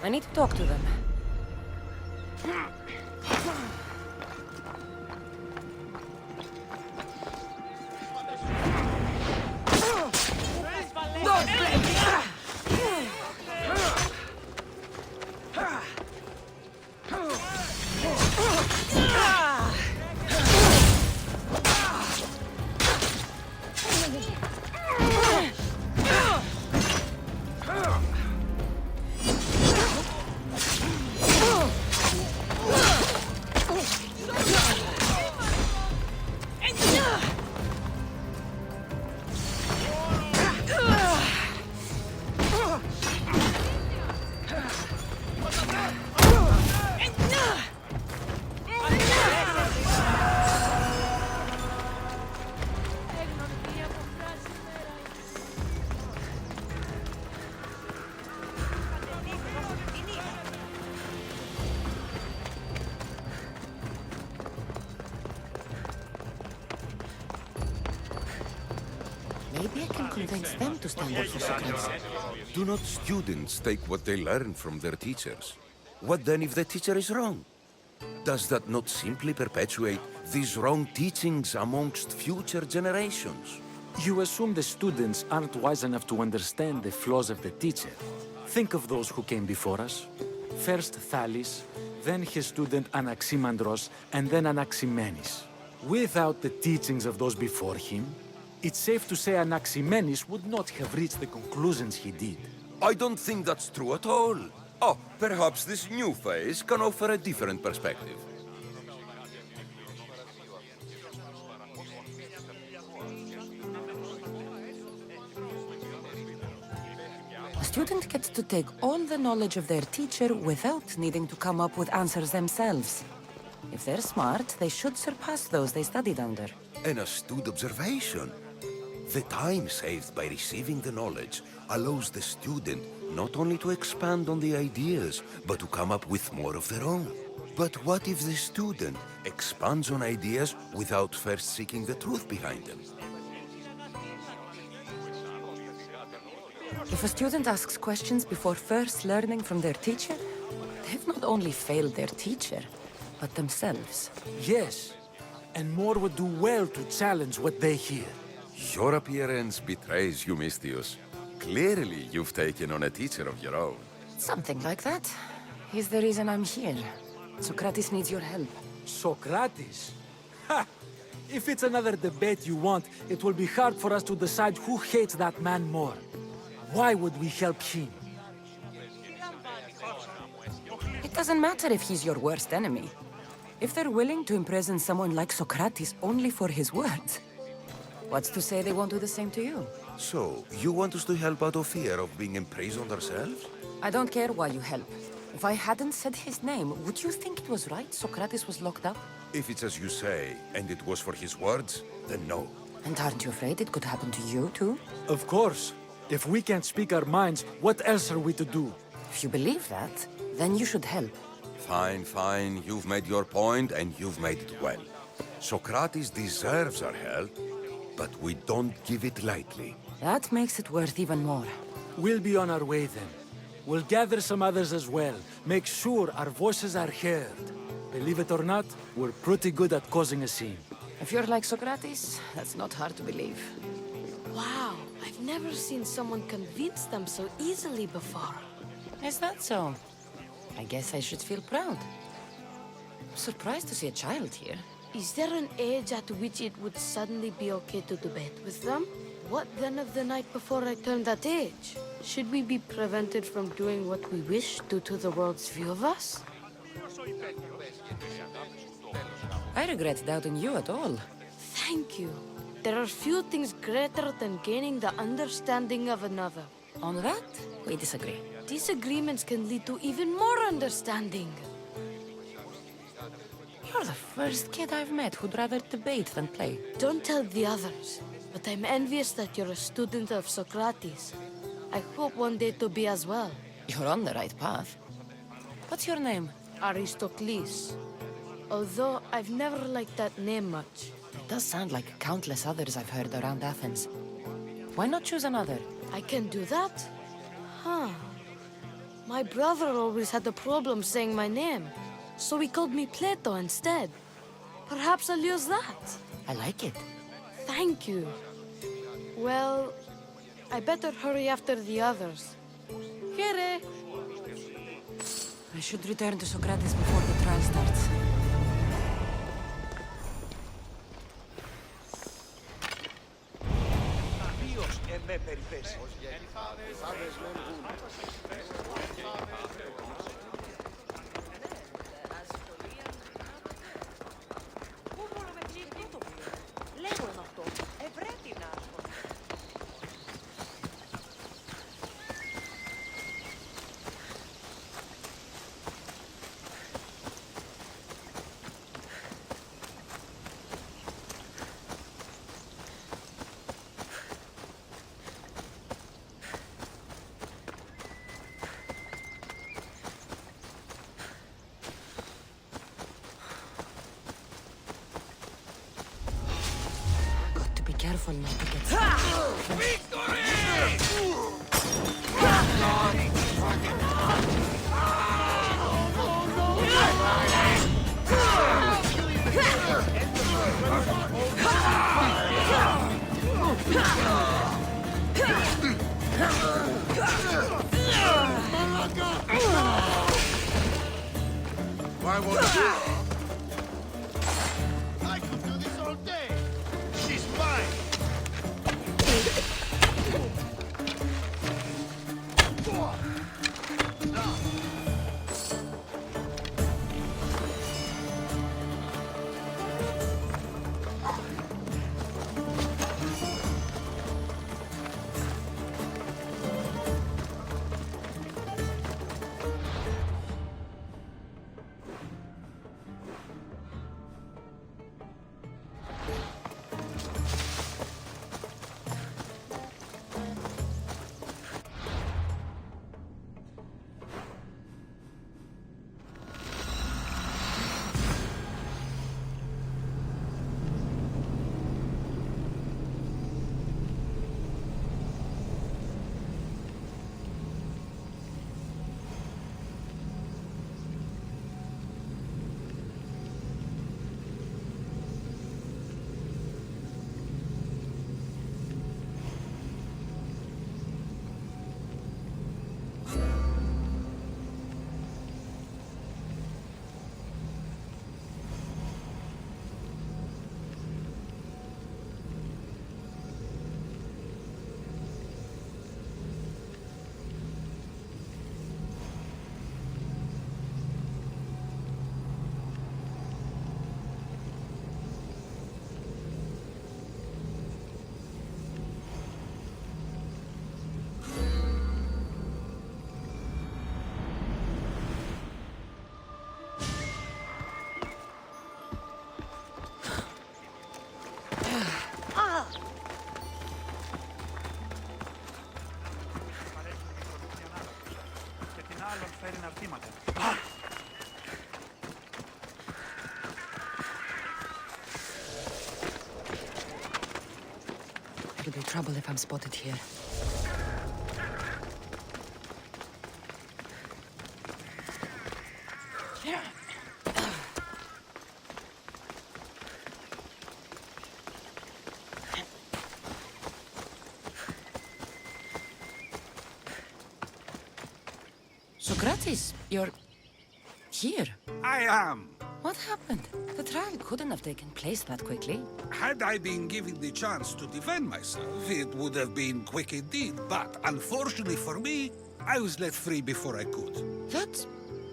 I need to talk to them. Maybe I can convince them to stand up for Sokrates. Do not students take what they learn from their teachers? What then if the teacher is wrong? Does that not simply perpetuate these wrong teachings amongst future generations? You assume the students aren't wise enough to understand the flaws of the teacher. Think of those who came before us. First Thales, then his student Anaximandros, and then Anaximenes. Without the teachings of those before him, it's safe to say Anaximenes would not have reached the conclusions he did. I don't think that's true at all. Oh, perhaps this new phase can offer a different perspective. A student gets to take all the knowledge of their teacher without needing to come up with answers themselves. If they're smart, they should surpass those they studied under. An astute observation. The time saved by receiving the knowledge allows the student not only to expand on the ideas, but to come up with more of their own. But what if the student expands on ideas without first seeking the truth behind them? If a student asks questions before first learning from their teacher, they've not only failed their teacher, but themselves. Yes, and more would do well to challenge what they hear. Your appearance betrays you, Mystius. Clearly, you've taken on a teacher of your own. Something like that. He's the reason I'm here. Sokrates needs your help. Sokrates? Ha! If it's another debate you want, it will be hard for us to decide who hates that man more. Why would we help him? It doesn't matter if he's your worst enemy. If they're willing to imprison someone like Sokrates only for his words, what's to say they won't do the same to you? So, you want us to help out of fear of being imprisoned ourselves? I don't care why you help. If I hadn't said his name, would you think it was right Sokrates was locked up? If it's as you say, and it was for his words, then no. And aren't you afraid it could happen to you too? Of course. If we can't speak our minds, what else are we to do? If you believe that, then you should help. Fine, fine. You've made your point, and you've made it well. Sokrates deserves our help, but we don't give it lightly. That makes it worth even more. We'll be on our way then. We'll gather some others as well. Make sure our voices are heard. Believe it or not, we're pretty good at causing a scene. If you're like Sokrates, that's not hard to believe. Wow, I've never seen someone convince them so easily before. Is that so? I guess I should feel proud. I'm surprised to see a child here. Is there an age at which it would suddenly be okay to debate with them? What then of the night before I turned that age? Should we be prevented from doing what we wish due to the world's view of us? I regret doubting you at all. Thank you. There are few things greater than gaining the understanding of another. On that, we disagree. Disagreements can lead to even more understanding. You're the first kid I've met who'd rather debate than play. Don't tell the others, but I'm envious that you're a student of Sokrates. I hope one day to be as well. You're on the right path. What's your name? Aristocles. Although I've never liked that name much. It does sound like countless others I've heard around Athens. Why not choose another? I can do that? Huh. My brother always had a problem saying my name, so he called me Plato instead. Perhaps I'll use that. I like it. Thank you. Well, I better hurry after the others. Here. I should return to Sokrates before the trial starts. Got to be careful not to get Why won't you? I could do this all day. She's mine. It'll be trouble if I'm spotted here. Sokrates, you're here. I am. What happened? The trial couldn't have taken place that quickly. Had I been given the chance to defend myself, it would have been quick indeed. But unfortunately for me, I was let free before I could. That's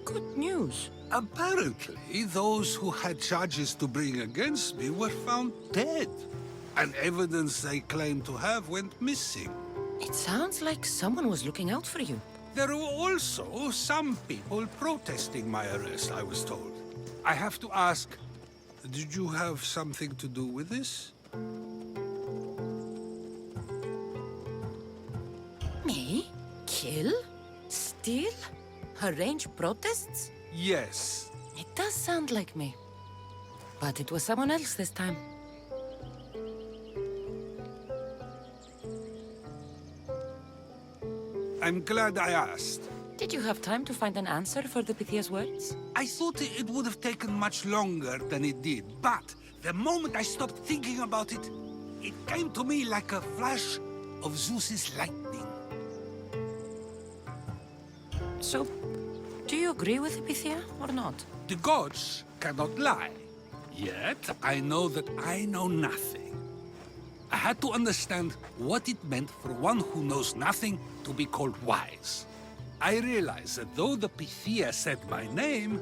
good news. Apparently, those who had charges to bring against me were found dead. And evidence they claimed to have went missing. It sounds like someone was looking out for you. There were also some people protesting my arrest, I was told. I have to ask, did you have something to do with this? Me? Kill? Steal? Arrange protests? Yes. It does sound like me. But it was someone else this time. I'm glad I asked. Did you have time to find an answer for the Pythia's words? I thought it would have taken much longer than it did, but the moment I stopped thinking about it, it came to me like a flash of Zeus's lightning. So, do you agree with the Pythia or not? The gods cannot lie. Yet, I know that I know nothing. I had to understand what it meant for one who knows nothing to be called wise. I realized that though the Pythia said my name,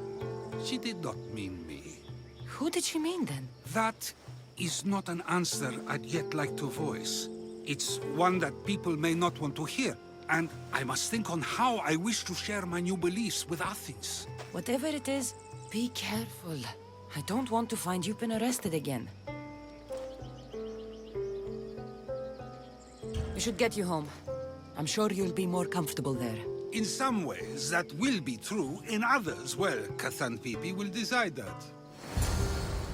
she did not mean me. Who did she mean then? That is not an answer I'd yet like to voice. It's one that people may not want to hear, and I must think on how I wish to share my new beliefs with Athens. Whatever it is, be careful. I don't want to find you been arrested again. We should get you home. I'm sure you'll be more comfortable there. In some ways, that will be true. In others, well, Xanthippe will decide that.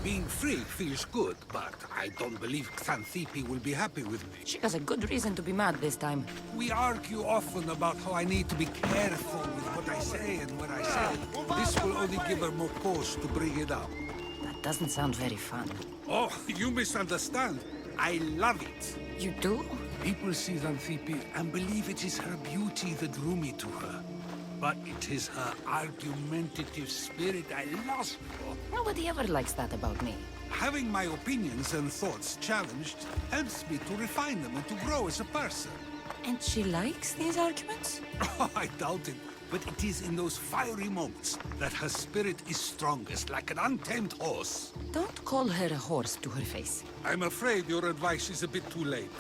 Being free feels good, but I don't believe Xanthippe will be happy with me. She has a good reason to be mad this time. We argue often about how I need to be careful with what I say and what I say. This will only give her more cause to bring it up. That doesn't sound very fun. Oh, you misunderstand. I love it. You do? People see Xanthippe and believe it is her beauty that drew me to her. But it is her argumentative spirit I lost for. Nobody ever likes that about me. Having my opinions and thoughts challenged helps me to refine them and to grow as a person. And she likes these arguments? Oh, I doubt it. But it is in those fiery moments that her spirit is strongest, like an untamed horse. Don't call her a horse to her face. I'm afraid your advice is a bit too late.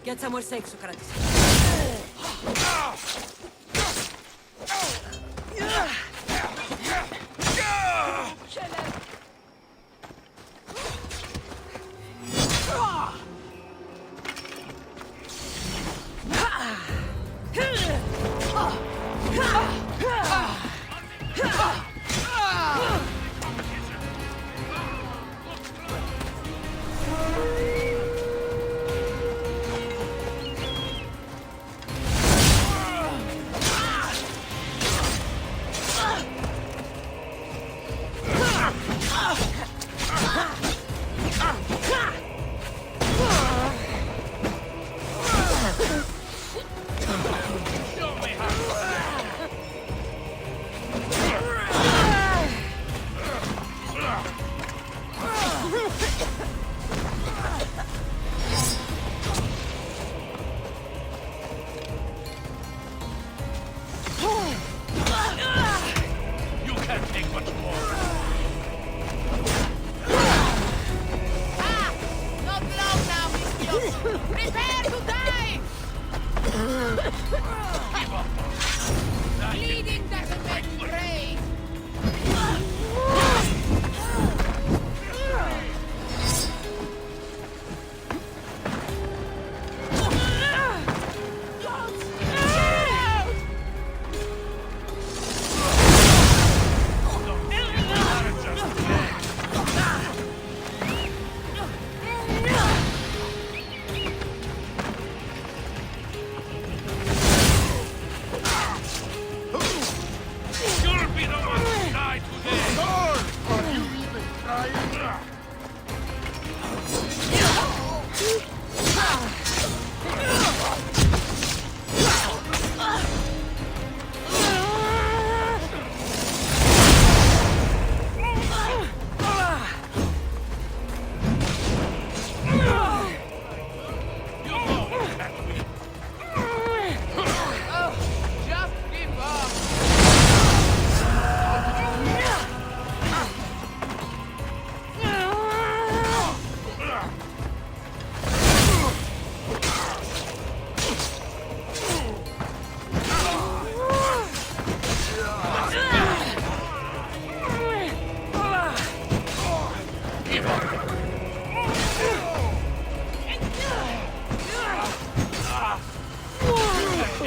Get somewhere safe, Sokrates. Prepare to die! Bleeding doesn't make you brave!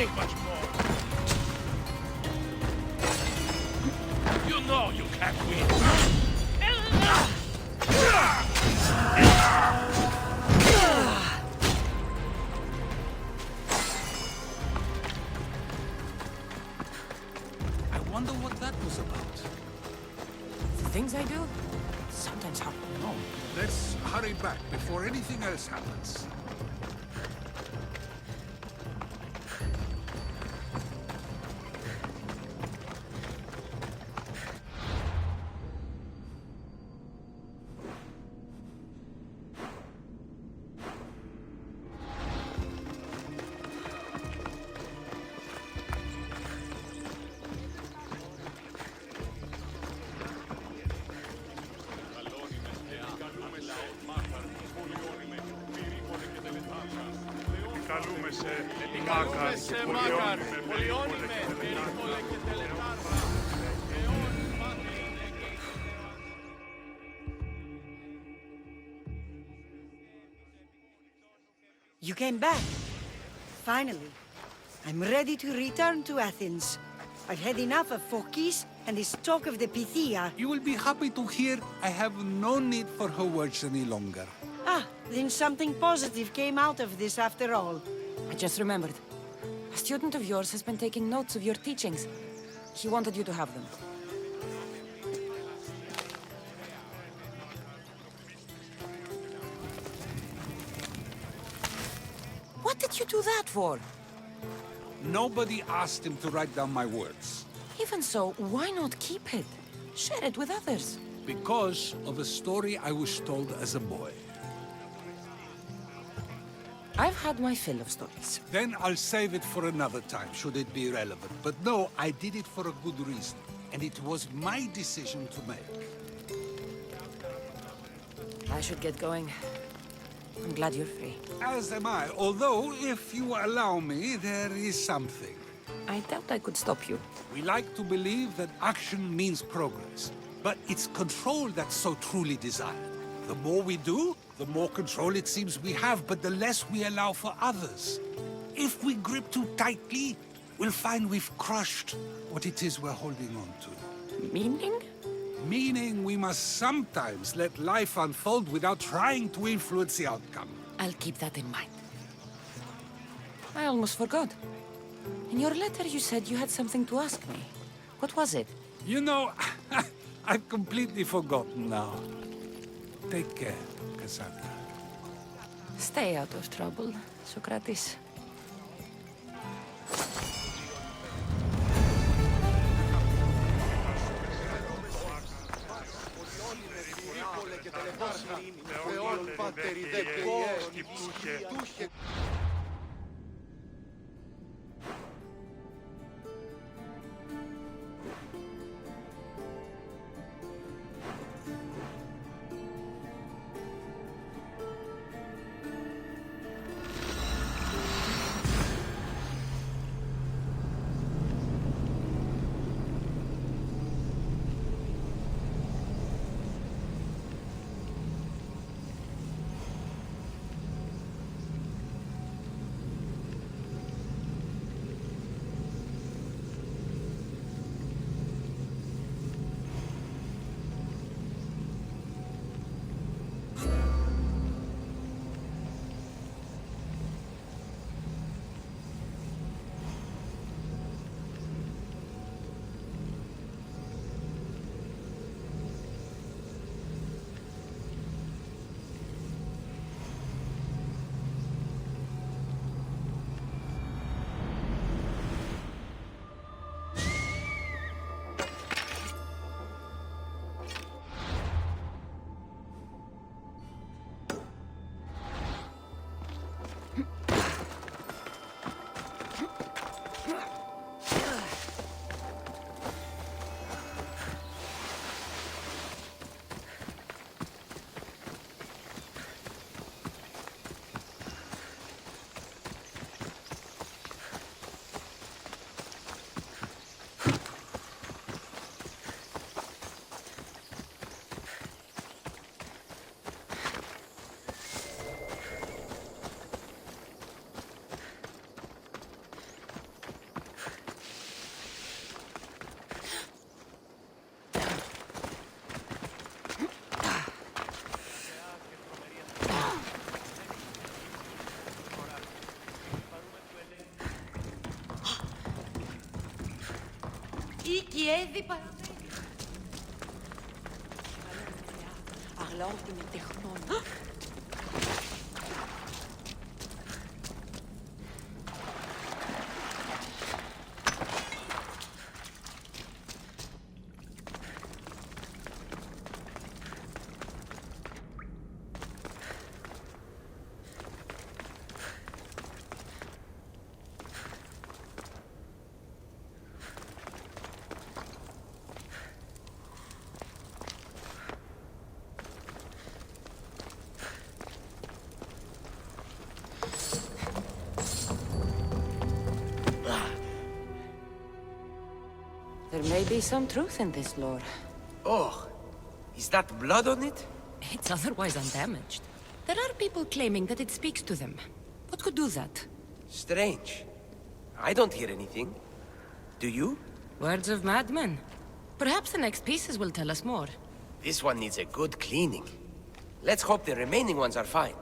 take much more. You know you can't win. I wonder what that was about. The things I do sometimes happen. No, let's hurry back before anything else happens. You came back. Finally. I'm ready to return to Athens. I've had enough of Phokis and his talk of the Pythia. You will be happy to hear I have no need for her words any longer. Ah, then something positive came out of this after all. I just remembered. A student of yours has been taking notes of your teachings. He wanted you to have them. What did you do that for? Nobody asked him to write down my words. Even so, why not keep it? Share it with others. Because of a story I was told as a boy. I've had my fill of stories. Then I'll save it for another time, should it be relevant. But no, I did it for a good reason. And it was my decision to make. I should get going. I'm glad you're free. As am I, although, if you allow me, there is something. I doubt I could stop you. We like to believe that action means progress, but it's control that's so truly desired. The more we do, the more control it seems we have, but the less we allow for others. If we grip too tightly, we'll find we've crushed what it is we're holding on to. Meaning? Meaning we must sometimes let life unfold without trying to influence the outcome. I'll keep that in mind. I almost forgot. In your letter you said you had something to ask me. What was it? You know, I've completely forgotten now. Take care, Cassandra. Stay out of trouble, Sokrates. Έδι Αγλώτη με τεχνών. There may be some truth in this lore. Oh, is that blood on it? It's otherwise undamaged. There are people claiming that it speaks to them. What could do that? Strange. I don't hear anything. Do you? Words of madmen. Perhaps the next pieces will tell us more. This one needs a good cleaning. Let's hope the remaining ones are fine.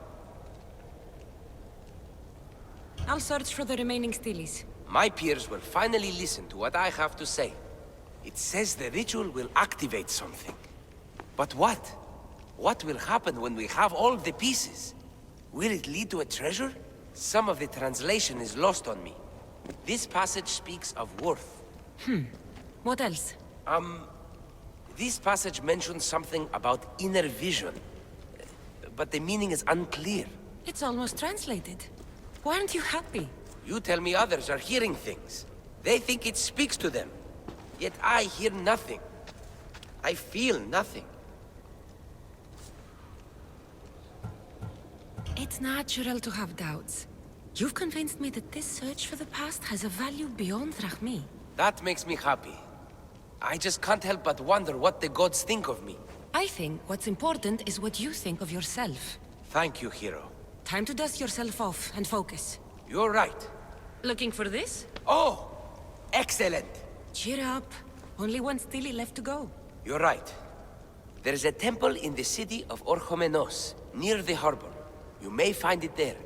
I'll search for the remaining steelies. My peers will finally listen to what I have to say. It says the ritual will activate something. But what? What will happen when we have all the pieces? Will it lead to a treasure? Some of the translation is lost on me. This passage speaks of worth. What else? This passage mentions something about inner vision. But the meaning is unclear. It's almost translated. Why aren't you happy? You tell me others are hearing things. They think it speaks to them. Yet I hear nothing. I feel nothing. It's natural to have doubts. You've convinced me that this search for the past has a value beyond Drachmi. That makes me happy. I just can't help but wonder what the gods think of me. I think what's important is what you think of yourself. Thank you, hero. Time to dust yourself off and focus. You're right. Looking for this? Oh! Excellent! Cheer up. Only one steely left to go. You're right. There's a temple in the city of Orchomenos, near the harbor. You may find it there.